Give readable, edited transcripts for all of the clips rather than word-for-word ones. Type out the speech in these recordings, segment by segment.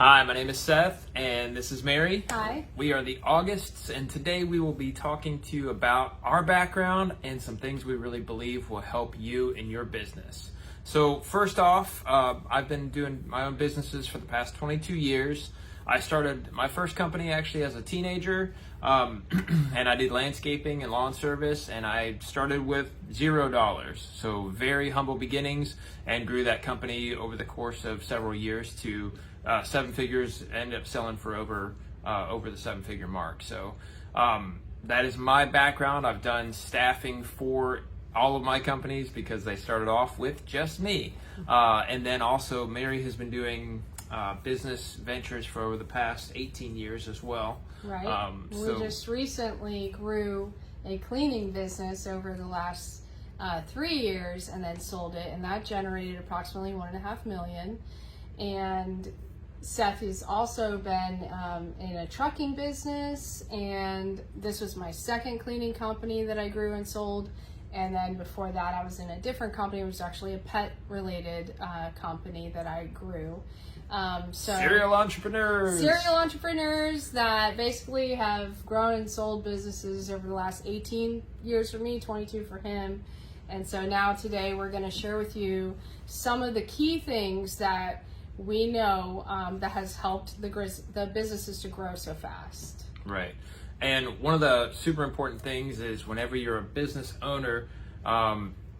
Hi, my name is Seth, and this is Mary. Hi. We are the Augusts, and today we will be talking to you about our background and some things we really believe will help you in your business. So first off, I've been doing my own businesses for the past 22 years. I started my first company actually as a teenager, and I did landscaping and lawn service, and I started with $0. So very humble beginnings, and grew that company over the course of several years to seven figures. Ended up selling for over the seven-figure mark. So that is my background. I've done staffing for all of my companies because they started off with just me, and then also Mary has been doing business ventures for over the past 18 years as well. Right. We just recently grew a cleaning business over the last 3 years and then sold it, and that generated approximately $1.5 million. And Seth has also been in a trucking business, and this was my second cleaning company that I grew and sold. And then before that, I was in a different company. It was actually a pet-related company that I grew. Serial entrepreneurs that basically have grown and sold businesses over the last 18 years for me, 22 for him. And so now today we're going to share with you some of the key things that we know that has helped the businesses to grow so fast. Right. And one of the super important things is whenever you're a business owner,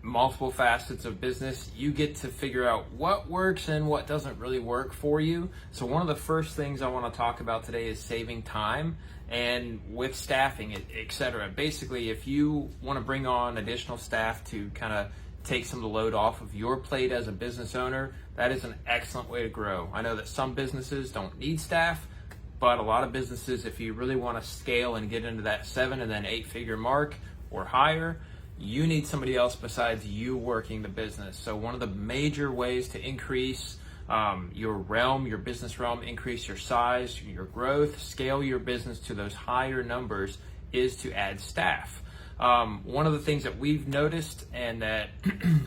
multiple facets of business, you get to figure out what works and what doesn't really work for you. So one of the first things I want to talk about today is saving time and with staffing, etc. Basically, if you want to bring on additional staff to kind of take some of the load off of your plate as a business owner, that is an excellent way to grow. I know that some businesses don't need staff, but a lot of businesses, if you really want to scale and get into that 7 and then 8-figure mark or higher, you need somebody else besides you working the business. So one of the major ways to increase your business realm, increase your size, your growth, scale your business to those higher numbers is to add staff. One of the things that we've noticed and that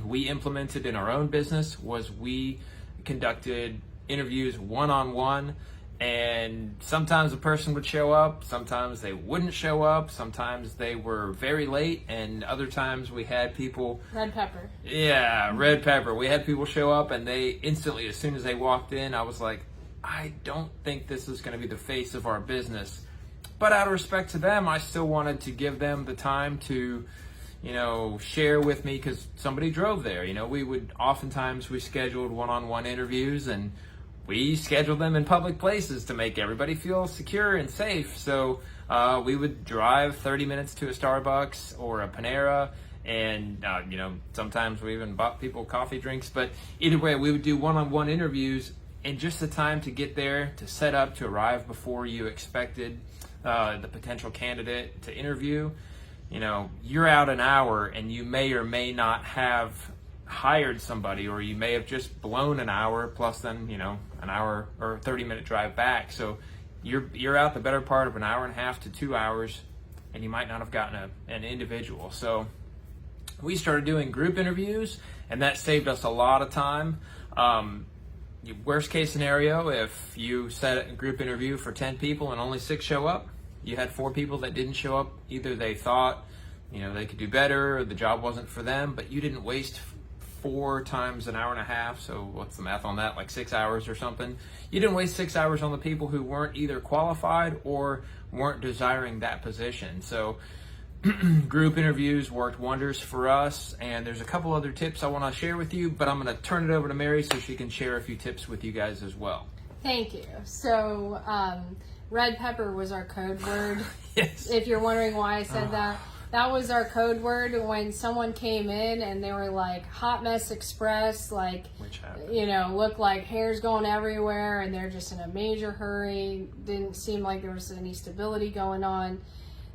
we implemented in our own business was we conducted interviews one-on-one. And sometimes a person would show up, sometimes they wouldn't show up, sometimes they were very late, and other times we had people... Red pepper. Yeah, red pepper. We had people show up, and they instantly, as soon as they walked in, I was like, I don't think this is going to be the face of our business. But out of respect to them, I still wanted to give them the time to, share with me, because somebody drove there. We scheduled one-on-one interviews, and we scheduled them in public places to make everybody feel secure and safe. So we would drive 30 minutes to a Starbucks or a Panera, and sometimes we even bought people coffee drinks. But either way, we would do one-on-one interviews, and just the time to get there, to set up, to arrive before you expected the potential candidate to interview. You're out an hour, and you may or may not have hired somebody, or you may have just blown an hour plus then an hour or 30-minute drive back. So you're out the better part of an hour and a half to 2 hours, and you might not have gotten an individual. So we started doing group interviews, and that saved us a lot of time. Worst case scenario, if you set a group interview for 10 people and only 6 show up, you had 4 people that didn't show up. Either they thought they could do better, or the job wasn't for them, but you didn't waste 4 times an hour and a half, so what's the math on that, like 6 hours or something. You didn't waste 6 hours on the people who weren't either qualified or weren't desiring that position. So group interviews worked wonders for us, and there's a couple other tips I want to share with you, but I'm going to turn it over to Mary so she can share a few tips with you guys as well. Thank you. So red pepper was our code word. Yes. If you're wondering why I said that was our code word when someone came in and they were like hot mess express, like, look like hair's going everywhere, and they're just in a major hurry. Didn't seem like there was any stability going on.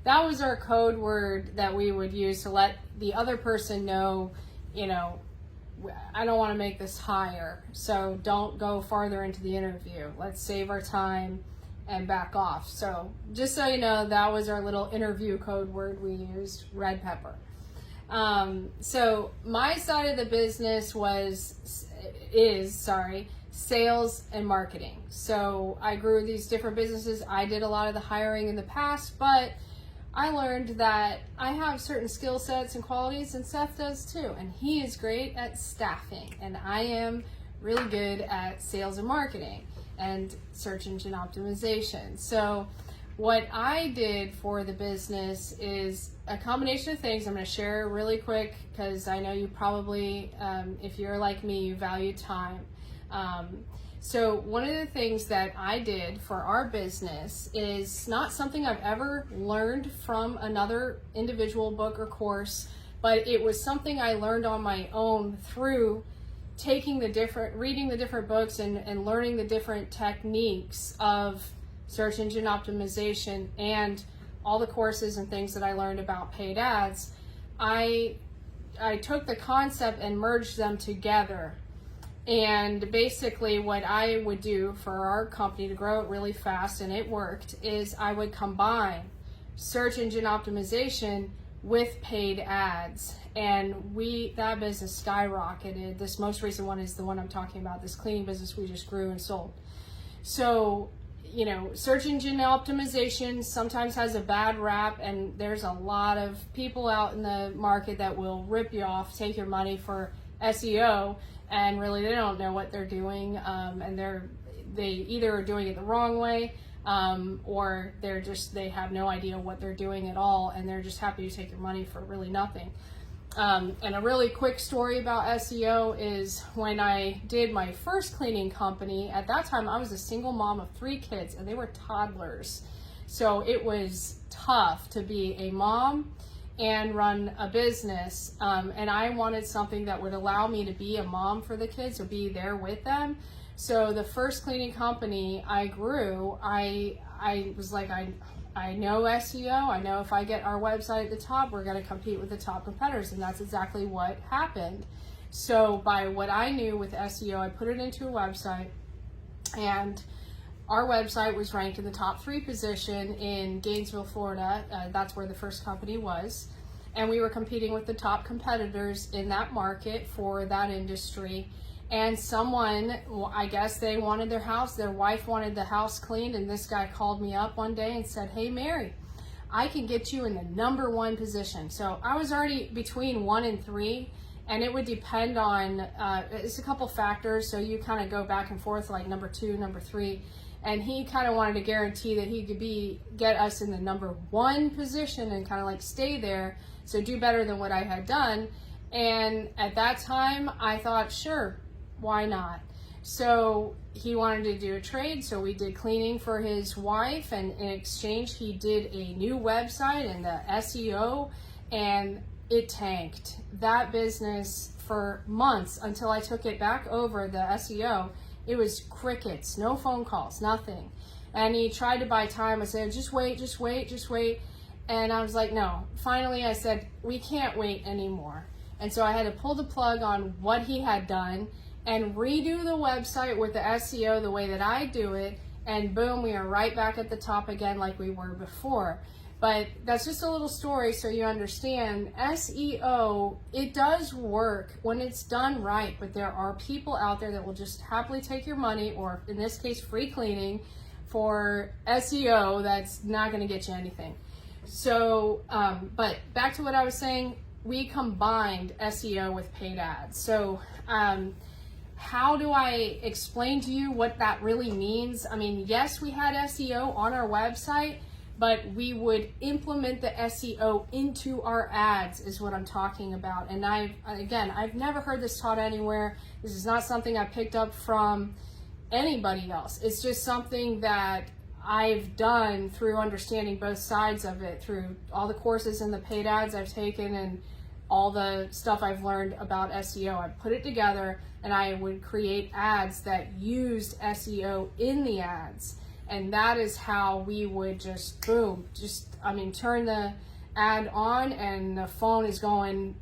That was our code word that we would use to let the other person know, I don't want to make this higher, so don't go farther into the interview. Let's save our time and back off. So just so you know, that was our little interview code word we used, red pepper. So my side of the business is sales and marketing. So I grew these different businesses. I did a lot of the hiring in the past, but I learned that I have certain skill sets and qualities, and Seth does too. And he is great at staffing, and I am really good at sales and marketing and search engine optimization. So what I did for the business is a combination of things I'm going to share really quick, because I know you probably, if you're like me, you value time. So one of the things that I did for our business is not something I've ever learned from another individual book or course, but it was something I learned on my own through reading the different books and learning the different techniques of search engine optimization and all the courses and things that I learned about paid ads. I took the concept and merged them together. And basically what I would do for our company to grow it really fast, and it worked, is I would combine search engine optimization with paid ads. And that business skyrocketed. This most recent one is the one I'm talking about, this cleaning business we just grew and sold. So, search engine optimization sometimes has a bad rap, and there's a lot of people out in the market that will rip you off, take your money for SEO, and really they don't know what they're doing, and they either are doing it the wrong way, or they have no idea what they're doing at all, and they're just happy to take your money for really nothing. And a really quick story about SEO is when I did my first cleaning company, at that time I was a single mom of 3 kids, and they were toddlers. So it was tough to be a mom and run a business. And I wanted something that would allow me to be a mom for the kids or be there with them. So the first cleaning company I grew, I was like, I know SEO. I know if I get our website at the top, we're going to compete with the top competitors. And that's exactly what happened. So by what I knew with SEO, I put it into a website, and our website was ranked in the top 3 position in Gainesville, Florida. That's where the first company was. And we were competing with the top competitors in that market for that industry. And someone, I guess they wanted their wife wanted the house cleaned, and this guy called me up one day and said, "Hey Mary, I can get you in the number 1 position." So I was already between 1 and 3, and it would depend on, it's a couple factors, so you kind of go back and forth, like number 2, number 3, and he kind of wanted to guarantee that he could get us in the number 1 position and kind of like stay there, so do better than what I had done. And at that time, I thought, sure, why not? So he wanted to do a trade, so we did cleaning for his wife, and in exchange he did a new website and the SEO, and it tanked. That business for months until I took it back over the SEO, it was crickets, no phone calls, nothing. And he tried to buy time. I said, just wait. And I was like, no. Finally I said, we can't wait anymore. And so I had to pull the plug on what he had done and redo the website with the SEO the way that I do it, and boom, we are right back at the top again like we were before. But that's just a little story so you understand. SEO, it does work when it's done right, but there are people out there that will just happily take your money, or in this case, free cleaning, for SEO that's not going to get you anything. So, but back to what I was saying, we combined SEO with paid ads. So, how do I explain to you what that really means? I mean, yes, we had SEO on our website, but we would implement the SEO into our ads is what I'm talking about. And I've never heard this taught anywhere. This is not something I picked up from anybody else. It's just something that I've done through understanding both sides of it, through all the courses and the paid ads I've taken and all the stuff I've learned about SEO. I put it together and I would create ads that used SEO in the ads. And that is how we would just boom, turn the ad on and the phone is going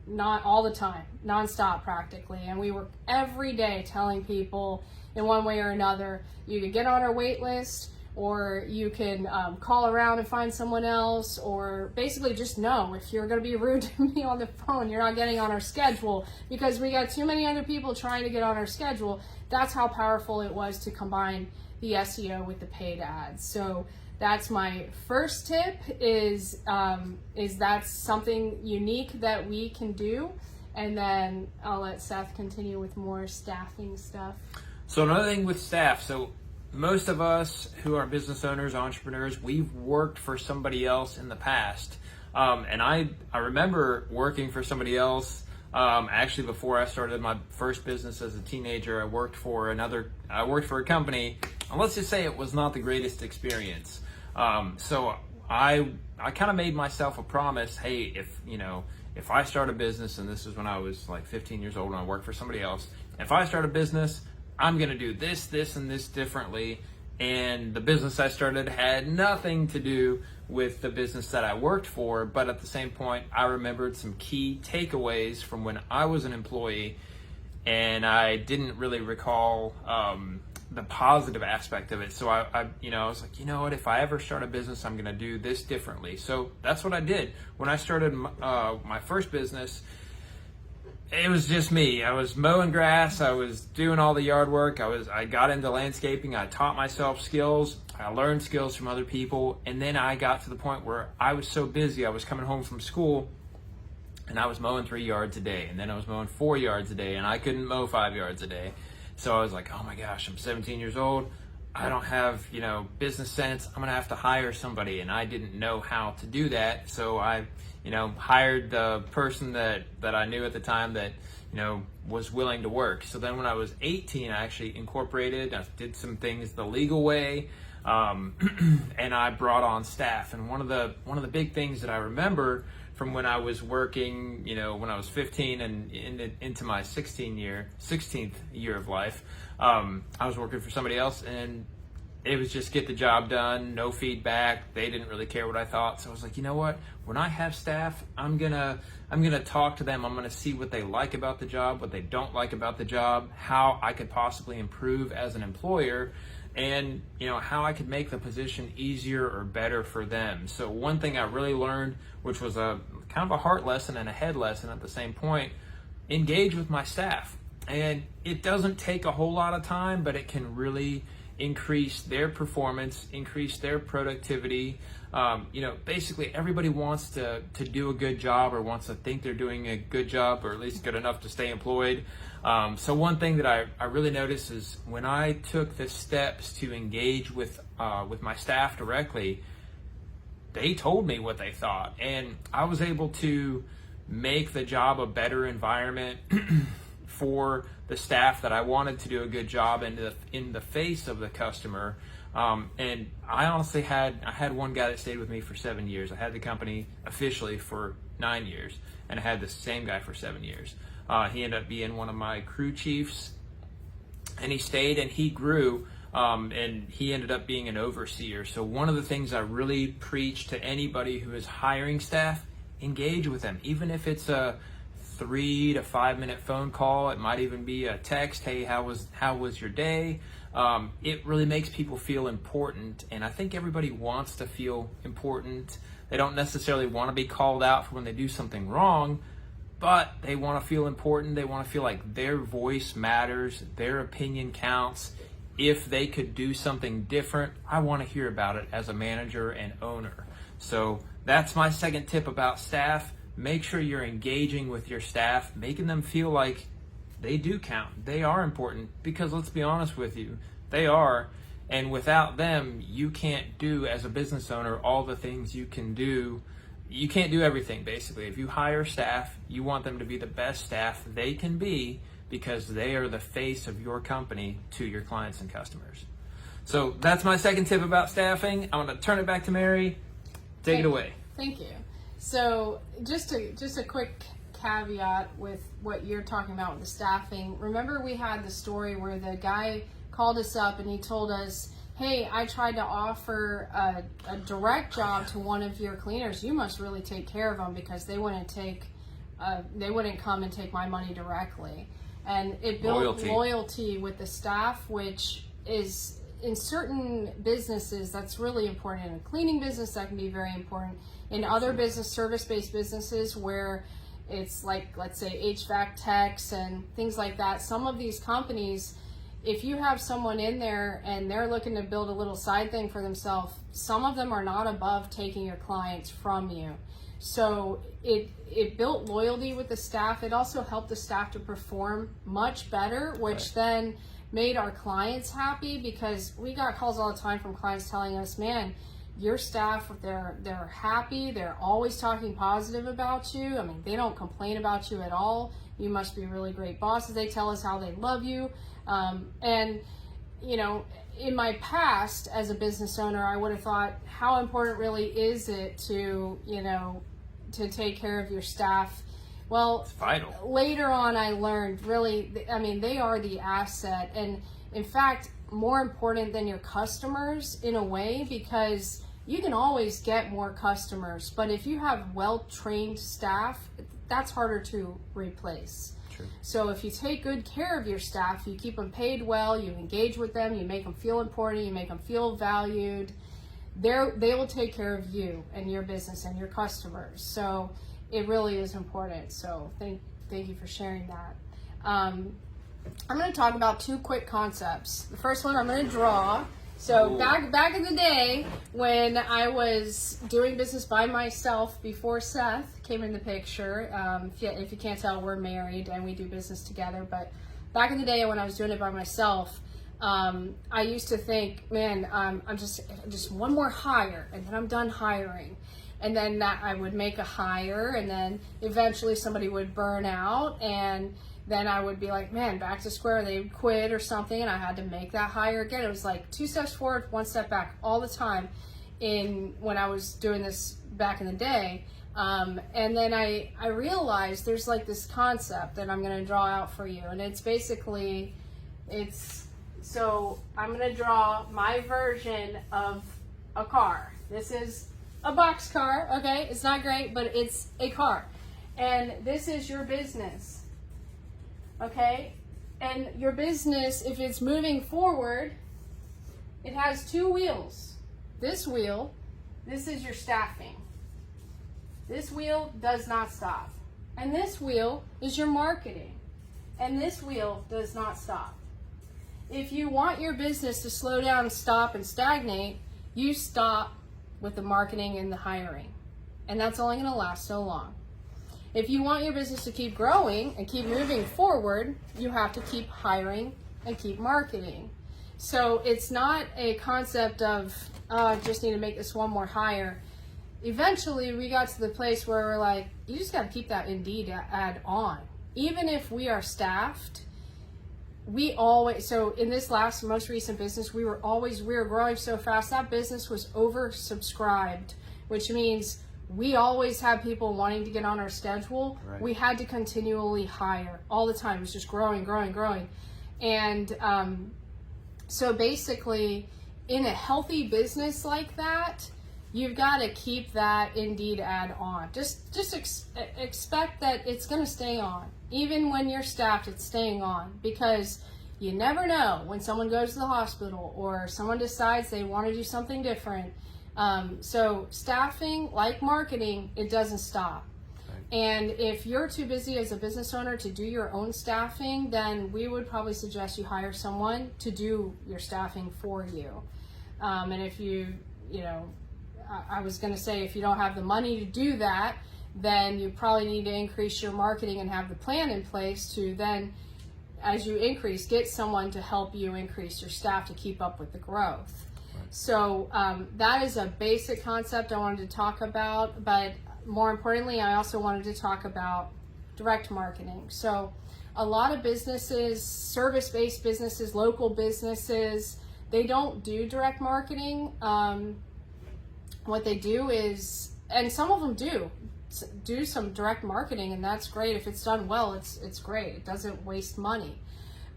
not all the time, nonstop practically. And we were every day telling people in one way or another, you could get on our wait list, or you can call around and find someone else, or basically just know if you're going to be rude to me on the phone, you're not getting on our schedule because we got too many other people trying to get on our schedule. That's how powerful it was to combine the SEO with the paid ads. So that's my first tip, is that's something unique that we can do. And then I'll let Seth continue with more staffing stuff. So another thing with staff, so most of us who are business owners, entrepreneurs, we've worked for somebody else in the past. And I remember working for somebody else. Actually, before I started my first business as a teenager, I worked for a company, and let's just say it was not the greatest experience. So I kind of made myself a promise. Hey, if I start a business, and this is when I was like 15 years old and I worked for somebody else, if I start a business, I'm going to do this, this, and this differently. And the business I started had nothing to do with the business that I worked for. But at the same point, I remembered some key takeaways from when I was an employee, and I didn't really recall the positive aspect of it. So I was like, you know what, if I ever start a business, I'm going to do this differently. So that's what I did. When I started my first business, it was just me. I was mowing grass. I was doing all the yard work. I got into landscaping. I taught myself skills. I learned skills from other people. And then I got to the point where I was so busy. I was coming home from school and I was mowing 3 yards a day. And then I was mowing 4 yards a day, and I couldn't mow 5 yards a day. So I was like, oh my gosh, I'm 17 years old. I don't have, business sense. I'm going to have to hire somebody. And I didn't know how to do that. So I, hired the person that I knew at the time that, was willing to work. So then when I was 18, I actually incorporated, I did some things the legal way. And I brought on staff. And one of the big things that I remember from when I was working, when I was 15 and into my 16th year of life, I was working for somebody else, and it was just get the job done, no feedback. They didn't really care what I thought. So I was like, you know what? When I have staff, I'm gonna talk to them. I'm gonna see what they like about the job, what they don't like about the job, how I could possibly improve as an employer, and how I could make the position easier or better for them. So one thing I really learned, which was a kind of a heart lesson and a head lesson at the same point, engage with my staff. And it doesn't take a whole lot of time, but it can really increase their performance, increase their productivity. Basically everybody wants to do a good job, or wants to think they're doing a good job, or at least good enough to stay employed. So one thing that I really noticed is when I took the steps to engage with my staff directly, they told me what they thought, and I was able to make the job a better environment for the staff that I wanted to do a good job in the face of the customer. And I honestly had one guy that stayed with me for 7 years. I had the company officially for 9 years, and I had the same guy for 7 years. He ended up being one of my crew chiefs, and he stayed and he grew. And he ended up being an overseer. So one of the things I really preach to anybody who is hiring staff, engage with them. Even if it's a 3 to 5 minute phone call, it might even be a text, hey, how was your day? It really makes people feel important, and I think everybody wants to feel important. They don't necessarily want to be called out for when they do something wrong, but they want to feel important. They want to feel like their voice matters, their opinion counts. If they could do something different, I want to hear about it as a manager and owner. So that's my second tip about staff. Make sure you're engaging with your staff, making them feel like they do count. They are important, because let's be honest with you, they are. And without them, you can't do, as a business owner, all the things you can do. You can't do everything, basically. If you hire staff, you want them to be the best staff they can be, because they are the face of your company to your clients and customers. So that's my second tip about staffing. I want to turn it back to Mary. Take it away. Thank you. So just a quick caveat with what you're talking about with the staffing. Remember, we had the story where the guy called us up and he told us, hey, I tried to offer a direct job to one of your cleaners. You must really take care of them, because they wouldn't come and take my money directly. And it built loyalty with the staff, which is in certain businesses, that's really important. In a cleaning business, that can be very important. In other business, service-based businesses where it's like, let's say, HVAC techs and things like that, some of these companies, if you have someone in there and they're looking to build a little side thing for themselves, some of them are not above taking your clients from you. So it built loyalty with the staff. It also helped the staff to perform much better, which then made our clients happy, because we got calls all the time from clients telling us, man, your staff, they're happy. They're always talking positive about you. I mean, they don't complain about you at all. You must be really great bosses. They tell us how they love you. And, you know, in my past as a business owner, I would have thought, how important really is it to, you know, to take care of your staff? Well, It's vital. Later on, I learned really, I mean, they are the asset. And in fact, more important than your customers in a way, because you can always get more customers. But if you have well-trained staff, that's harder to replace. True. So if you take good care of your staff, you keep them paid well, you engage with them, you make them feel important, you make them feel valued, they will take care of you and your business and your customers. So it really is important. So thank you for sharing that. I'm going to talk about two quick concepts. The first one I'm going to draw. So back in the day when I was doing business by myself before Seth came in the picture, if you can't tell, we're married and we do business together. But back in the day when I was doing it by myself, I used to think, man, I'm just one more hire and then I'm done hiring. And then that I would make a hire, and then eventually somebody would burn out, and then I would be like, man, back to square. They would quit or something, and I had to make that hire again. It was like 2 steps forward, 1 step back all the time when I was doing this back in the day. And then I realized there's like this concept that I'm going to draw out for you, and it's basically, so I'm going to draw my version of a car. This is a box car, okay? It's not great, but it's a car. And this is your business, okay? And your business, if it's moving forward, it has 2 wheels. This wheel, this is your staffing. This wheel does not stop. And this wheel is your marketing. And this wheel does not stop. If you want your business to slow down, stop, and stagnate, you stop with the marketing and the hiring. And that's only going to last so long. If you want your business to keep growing and keep moving forward, you have to keep hiring and keep marketing. So it's not a concept of, I just need to make this one more hire. Eventually, we got to the place where we're like, you just got to keep that Indeed ad on. Even if we are staffed, so in this most recent business, we were growing so fast, that business was oversubscribed, which means we always had people wanting to get on our schedule. Right. We had to continually hire all the time. It was just growing. And so basically, in a healthy business like that, you've got to keep that Indeed ad on. Just expect that it's going to stay on. Even when you're staffed, it's staying on, because you never know when someone goes to the hospital or someone decides they want to do something different. So staffing, like marketing, it doesn't stop. Right. And if you're too busy as a business owner to do your own staffing, then we would probably suggest you hire someone to do your staffing for you. And if I was going to say, if you don't have the money to do that, then you probably need to increase your marketing and have the plan in place to then, as you increase, get someone to help you increase your staff to keep up with the growth. Right. So that is a basic concept I wanted to talk about, but more importantly, I also wanted to talk about direct marketing. So a lot of businesses, service-based businesses, local businesses, they don't do direct marketing. What they do is, and some of them do some direct marketing, and that's great. If it's done well, it's great. It doesn't waste money.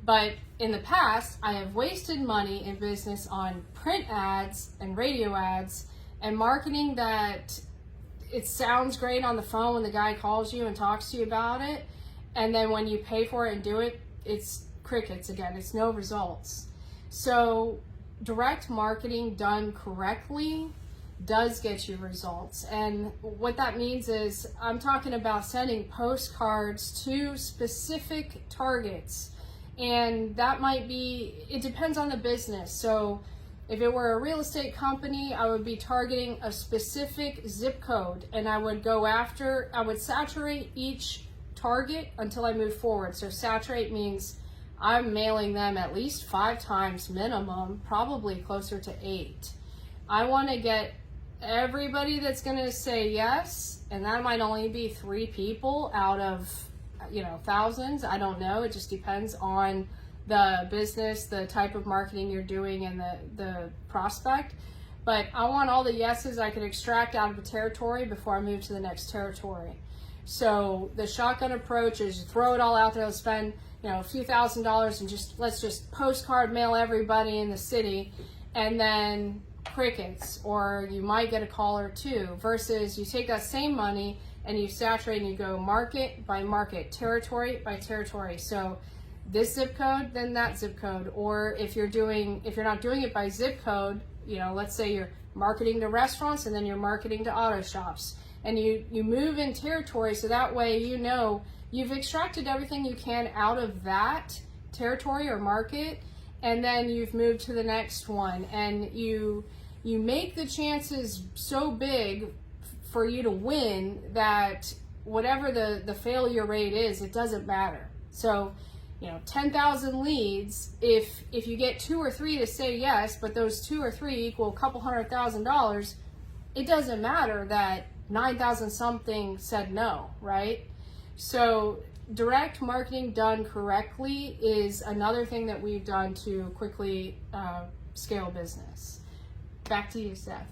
But in the past, I have wasted money in business on print ads and radio ads and marketing that it sounds great on the phone when the guy calls you and talks to you about it, and then when you pay for it and do it, it's crickets again. It's no results. So direct marketing done correctly does get you results. And what that means is I'm talking about sending postcards to specific targets. And that might be, it depends on the business. So if it were a real estate company, I would be targeting a specific zip code, and I would saturate each target until I move forward. So saturate means I'm mailing them at least 5 times minimum, probably closer to 8. I want to get everybody that's going to say yes, and that might only be 3 people out of, thousands. I don't know. It just depends on the business, the type of marketing you're doing, and the prospect. But I want all the yeses I can extract out of a territory before I move to the next territory. So the shotgun approach is throw it all out there, spend a few $1,000s and let's just postcard mail everybody in the city, and then crickets, or you might get a call or 2, versus you take that same money and you saturate and you go market by market, territory by territory. So this zip code, then that zip code. Or if you're not doing it by zip code, let's say you're marketing to restaurants and then you're marketing to auto shops, and you move in territory, so that way you've extracted everything you can out of that territory or market, and then you've moved to the next one, and you make the chances so big for you to win that whatever the failure rate is, it doesn't matter. So 10,000 leads, if you get 2 or 3 to say yes, but those 2 or 3 equal a couple $100,000, it doesn't matter that 9,000 something said no, right? So direct marketing done correctly is another thing that we've done to quickly scale business. Back to you, Seth.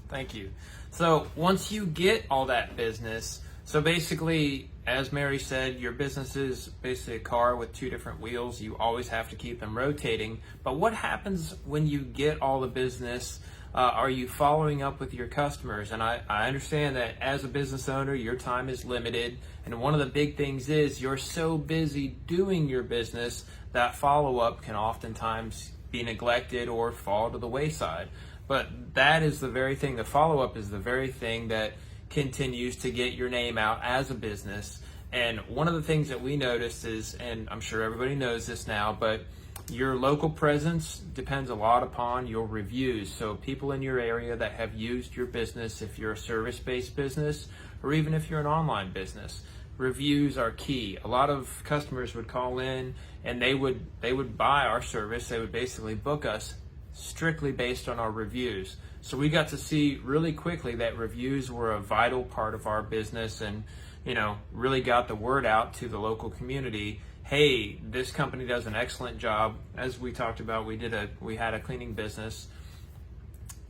Thank you. So once you get all that business, so basically, as Mary said, your business is basically a car with 2 different wheels. You always have to keep them rotating. But what happens when you get all the business? Are you following up with your customers? And I understand that as a business owner, your time is limited. And one of the big things is you're so busy doing your business that follow-up can oftentimes be neglected or fall to the wayside. But that is the very thing, the follow-up is the very thing that continues to get your name out as a business. And one of the things that we noticed is, and I'm sure everybody knows this now, but your local presence depends a lot upon your reviews. So people in your area that have used your business, if you're a service-based business, or even if you're an online business, reviews are key. A lot of customers would call in and they would buy our service. They would basically book us strictly based on our reviews. So we got to see really quickly that reviews were a vital part of our business, and really got the word out to the local community. Hey, this company does an excellent job. As we talked about, we had a cleaning business,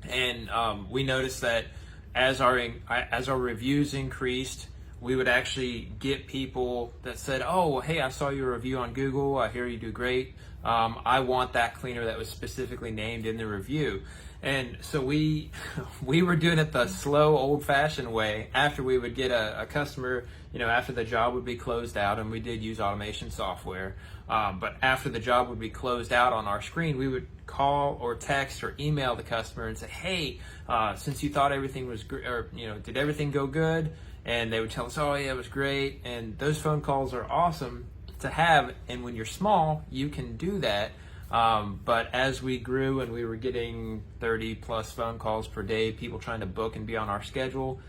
and we noticed that as our reviews increased, we would actually get people that said, "Oh, hey, I saw your review on Google. I hear you do great. I want that cleaner that was specifically named in the review." And so we were doing it the slow, old-fashioned way. After we would get a customer, after the job would be closed out, and we did use automation software, but after the job would be closed out on our screen, we would call or text or email the customer and say, "Hey, since you thought everything was did everything go good?" And they would tell us, "Oh yeah, it was great." And those phone calls are awesome to have, and when you're small, you can do that. But as we grew and we were getting 30 plus phone calls per day, people trying to book and be on our schedule,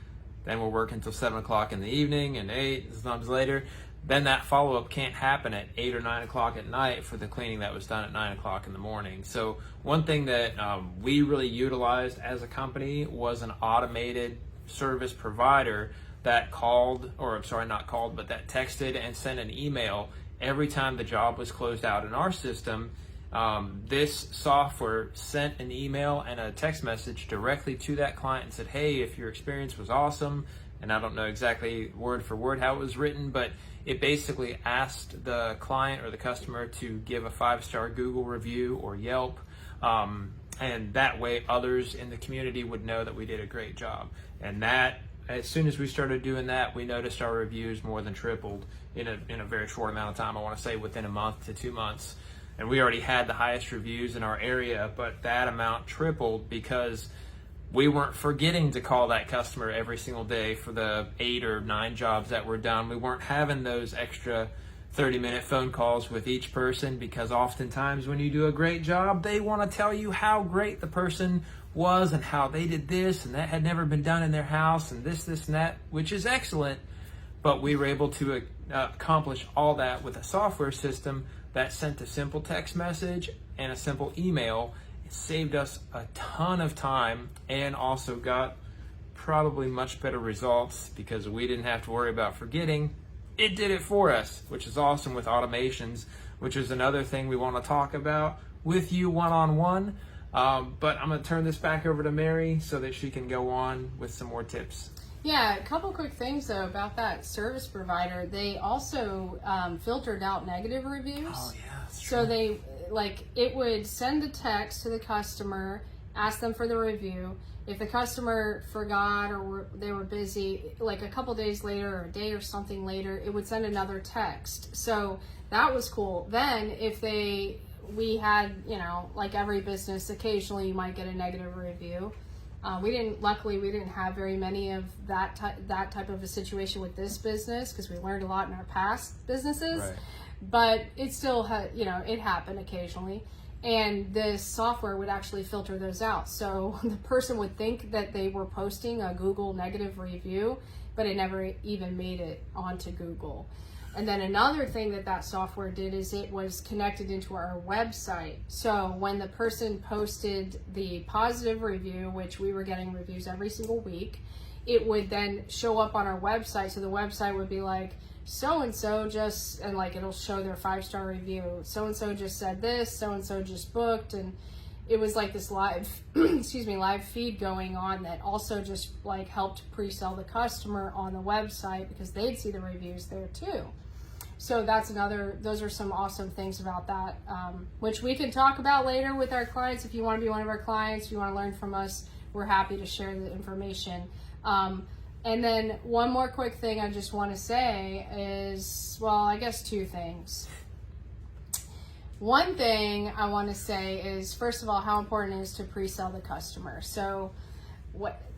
then we're working until 7 o'clock in the evening and 8 sometimes later, then that follow-up can't happen at 8 or 9 o'clock at night for the cleaning that was done at 9 o'clock in the morning. So one thing that we really utilized as a company was an automated service provider that that texted and sent an email every time the job was closed out in our system. This software sent an email and a text message directly to that client and said, "Hey, if your experience was awesome," and I don't know exactly word for word how it was written, but it basically asked the client or the customer to give a 5-star Google review or Yelp, and that way others in the community would know that we did a great job. And that, as soon as we started doing that, we noticed our reviews more than tripled in a very short amount of time. I want to say within a month to 2 months. and we already had the highest reviews in our area, but that amount tripled because we weren't forgetting to call that customer every single day for the 8 or 9 jobs that were done. We weren't having those extra 30-minute phone calls with each person, because oftentimes when you do a great job, they want to tell you how great the person was and how they did this and that had never been done in their house and this and that, which is excellent. But we were able to accomplish all that with a software system that sent a simple text message and a simple email. It saved us a ton of time and also got probably much better results because we didn't have to worry about forgetting. It did it for us, which is awesome with automations, which is another thing we want to talk about with you one-on-one. But I'm going to turn this back over to Mary so that she can go on with some more tips. Yeah, a couple quick things though about that service provider. They also filtered out negative reviews. Oh yeah, that's true. So they, like, it would send a text to the customer, ask them for the review. If the customer forgot or they were busy, like a couple days later or a day or something later, it would send another text. So that was cool. Then if we had, like every business, occasionally you might get a negative review. Luckily we didn't have very many of that type of a situation with this business, because we learned a lot in our past businesses. Right. But it still had, it happened occasionally. And the software would actually filter those out. So the person would think that they were posting a Google negative review, but it never even made it onto Google. And then another thing that software did is it was connected into our website. So when the person posted the positive review, which we were getting reviews every single week, it would then show up on our website. So the website would be like, so-and-so just, and like it'll show their 5-star review. So-and-so just said this, so-and-so just booked. And it was like this live, live feed going on that also just like helped pre-sell the customer on the website, because they'd see the reviews there too. So those are some awesome things about that, which we can talk about later with our clients. If you want to be one of our clients, if you want to learn from us, we're happy to share the information. And then one more quick thing I just want to say is, well, I guess 2 things. One thing I want to say is, first of all, how important it is to pre-sell the customer. So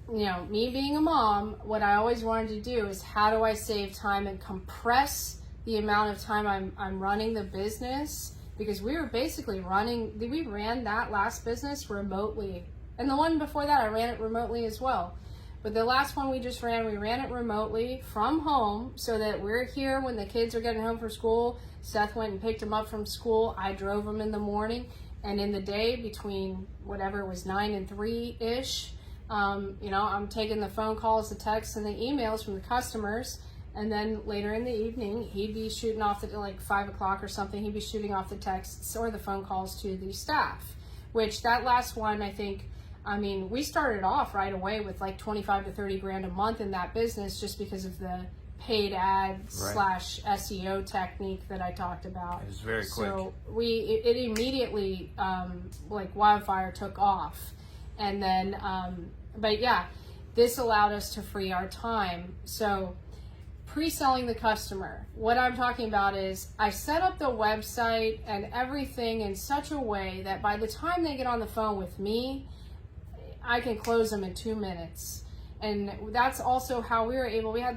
me being a mom, what I always wanted to do is, how do I save time and compress the amount of time I'm running the business? Because we were basically we ran that last business remotely. And the one before that, I ran it remotely as well. But the last one we ran it remotely from home, so that we're here when the kids are getting home from school. Seth went and picked them up from school. I drove them in the morning. And in the day, between whatever it was, 9 and 3-ish, I'm taking the phone calls, the texts, and the emails from the customers. And then later in the evening, he'd be shooting off like 5 o'clock or something. He'd be shooting off the texts or the phone calls to the staff, which that last one, we started off right away with like 25 to 30 grand a month in that business, just because of the paid ad / SEO technique that I talked about. It was very quick. So it immediately, like wildfire, took off. And then, but yeah, this allowed us to free our time. So pre-selling the customer, what I'm talking about is, I set up the website and everything in such a way that by the time they get on the phone with me, I can close them in 2 minutes. And that's also how we were able, we had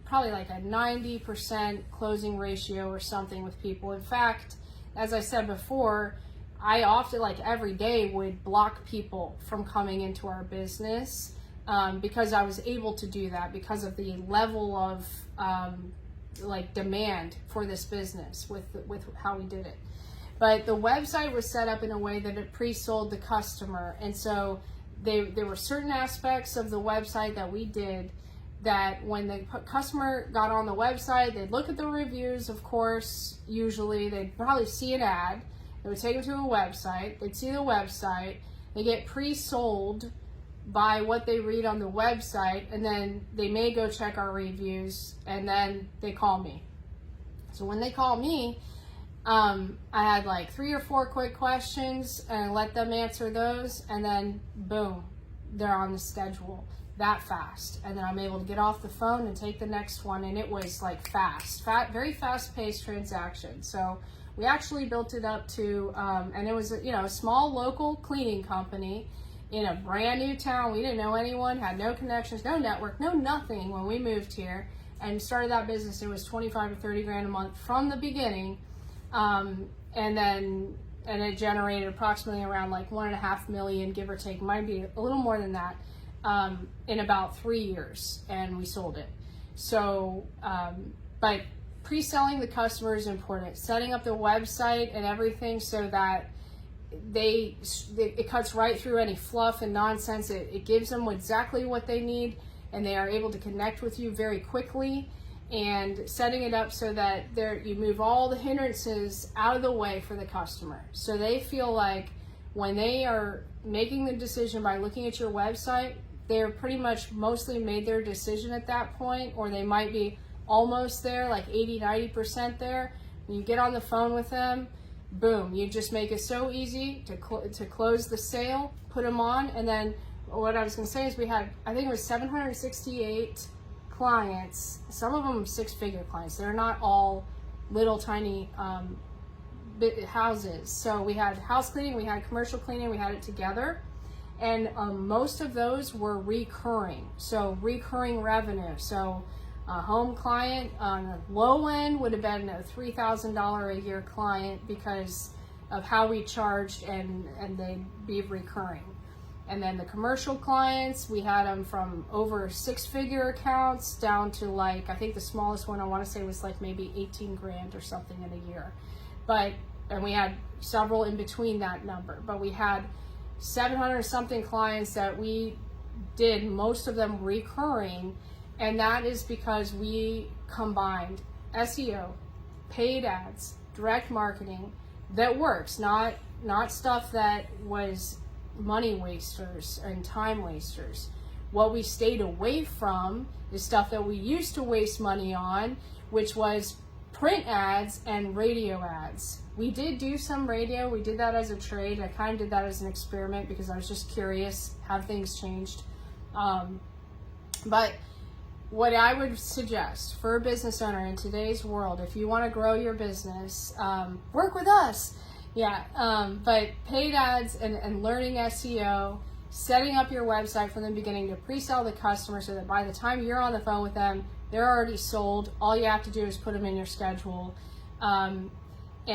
probably like a 90% closing ratio or something with people. In fact, as I said before, I often, like every day, would block people from coming into our business, because I was able to do that because of the level of demand for this business with how we did it. But the website was set up in a way that it pre-sold the customer. And so there were certain aspects of the website that we did that when the customer got on the website, they'd look at the reviews, of course. Usually they'd probably see an ad. It would take them to a website. They'd see the website. They get pre-sold by what they read on the website, and then they may go check our reviews, and then they call me. So when they call me, I had like 3 or 4 quick questions and let them answer those, and then boom, they're on the schedule that fast. And then I'm able to get off the phone and take the next one, and it was like very fast-paced transaction. So We actually built it up to, and it was a small local cleaning company in a brand new town. We didn't know anyone, had no connections, no network, no nothing when we moved here and started that business. It was 25 to 30 grand a month from the beginning, and it generated approximately around like 1.5 million, give or take, might be a little more than that, in about 3 years, and we sold it. So, but pre-selling the customer is important. Setting up the website and everything so that it cuts right through any fluff and nonsense. It gives them exactly what they need, and they are able to connect with you very quickly. And setting it up so that you move all the hindrances out of the way for the customer, so they feel like when they are making the decision by looking at your website, they're pretty much mostly made their decision at that point, or they might be almost there, like 80-90% there. When you get on the phone with them, boom, you just make it so easy to close the sale, put them on. And then what I was going to say is we had, I think it was 768 clients, some of them 6-figure clients. They're not all little tiny houses. So we had house cleaning, we had commercial cleaning, we had it together. And most of those were recurring, so recurring revenue. So a home client on the low end would have been a $3,000 a year client because of how we charged, and they'd be recurring. And then the commercial clients, we had them from over 6-figure accounts down to like, I think the smallest one I want to say was like maybe 18 grand or something in a year. And we had several in between that number, but we had 700 something clients that we did, most of them recurring. And that is because we combined SEO, paid ads, direct marketing that works, not stuff that was money wasters and time wasters. What we stayed away from is stuff that we used to waste money on, which was print ads and radio ads. We did do some radio. We did that as a trade. I kind of did that as an experiment because I was just curious how things changed. But what I would suggest for a business owner in today's world, if you want to grow your business, work with us. Yeah, but paid ads and learning SEO, setting up your website from the beginning to pre-sell the customer so that by the time you're on the phone with them, they're already sold. All you have to do is put them in your schedule. And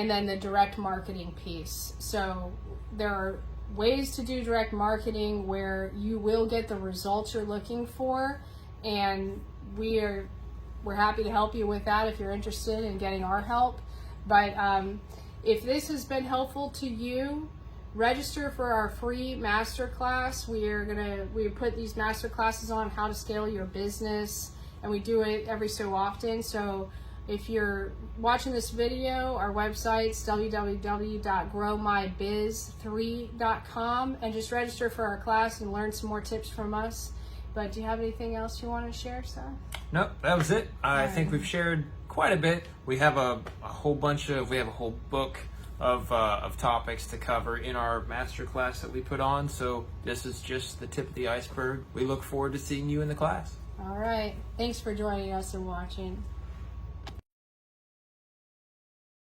then the direct marketing piece. So there are ways to do direct marketing where you will get the results you're looking for, and we're happy to help you with that if you're interested in getting our help. But if this has been helpful to you, register for our free masterclass. We put these masterclasses on how to scale your business, and we do it every so often. So if you're watching this video, our website's www.growmybiz3.com, and just register for our class and learn some more tips from us. But do you have anything else you want to share, Seth? Nope, that was it. I think we've shared quite a bit. We have a whole book of topics to cover in our masterclass that we put on. So this is just the tip of the iceberg. We look forward to seeing you in the class. All right. Thanks for joining us and watching.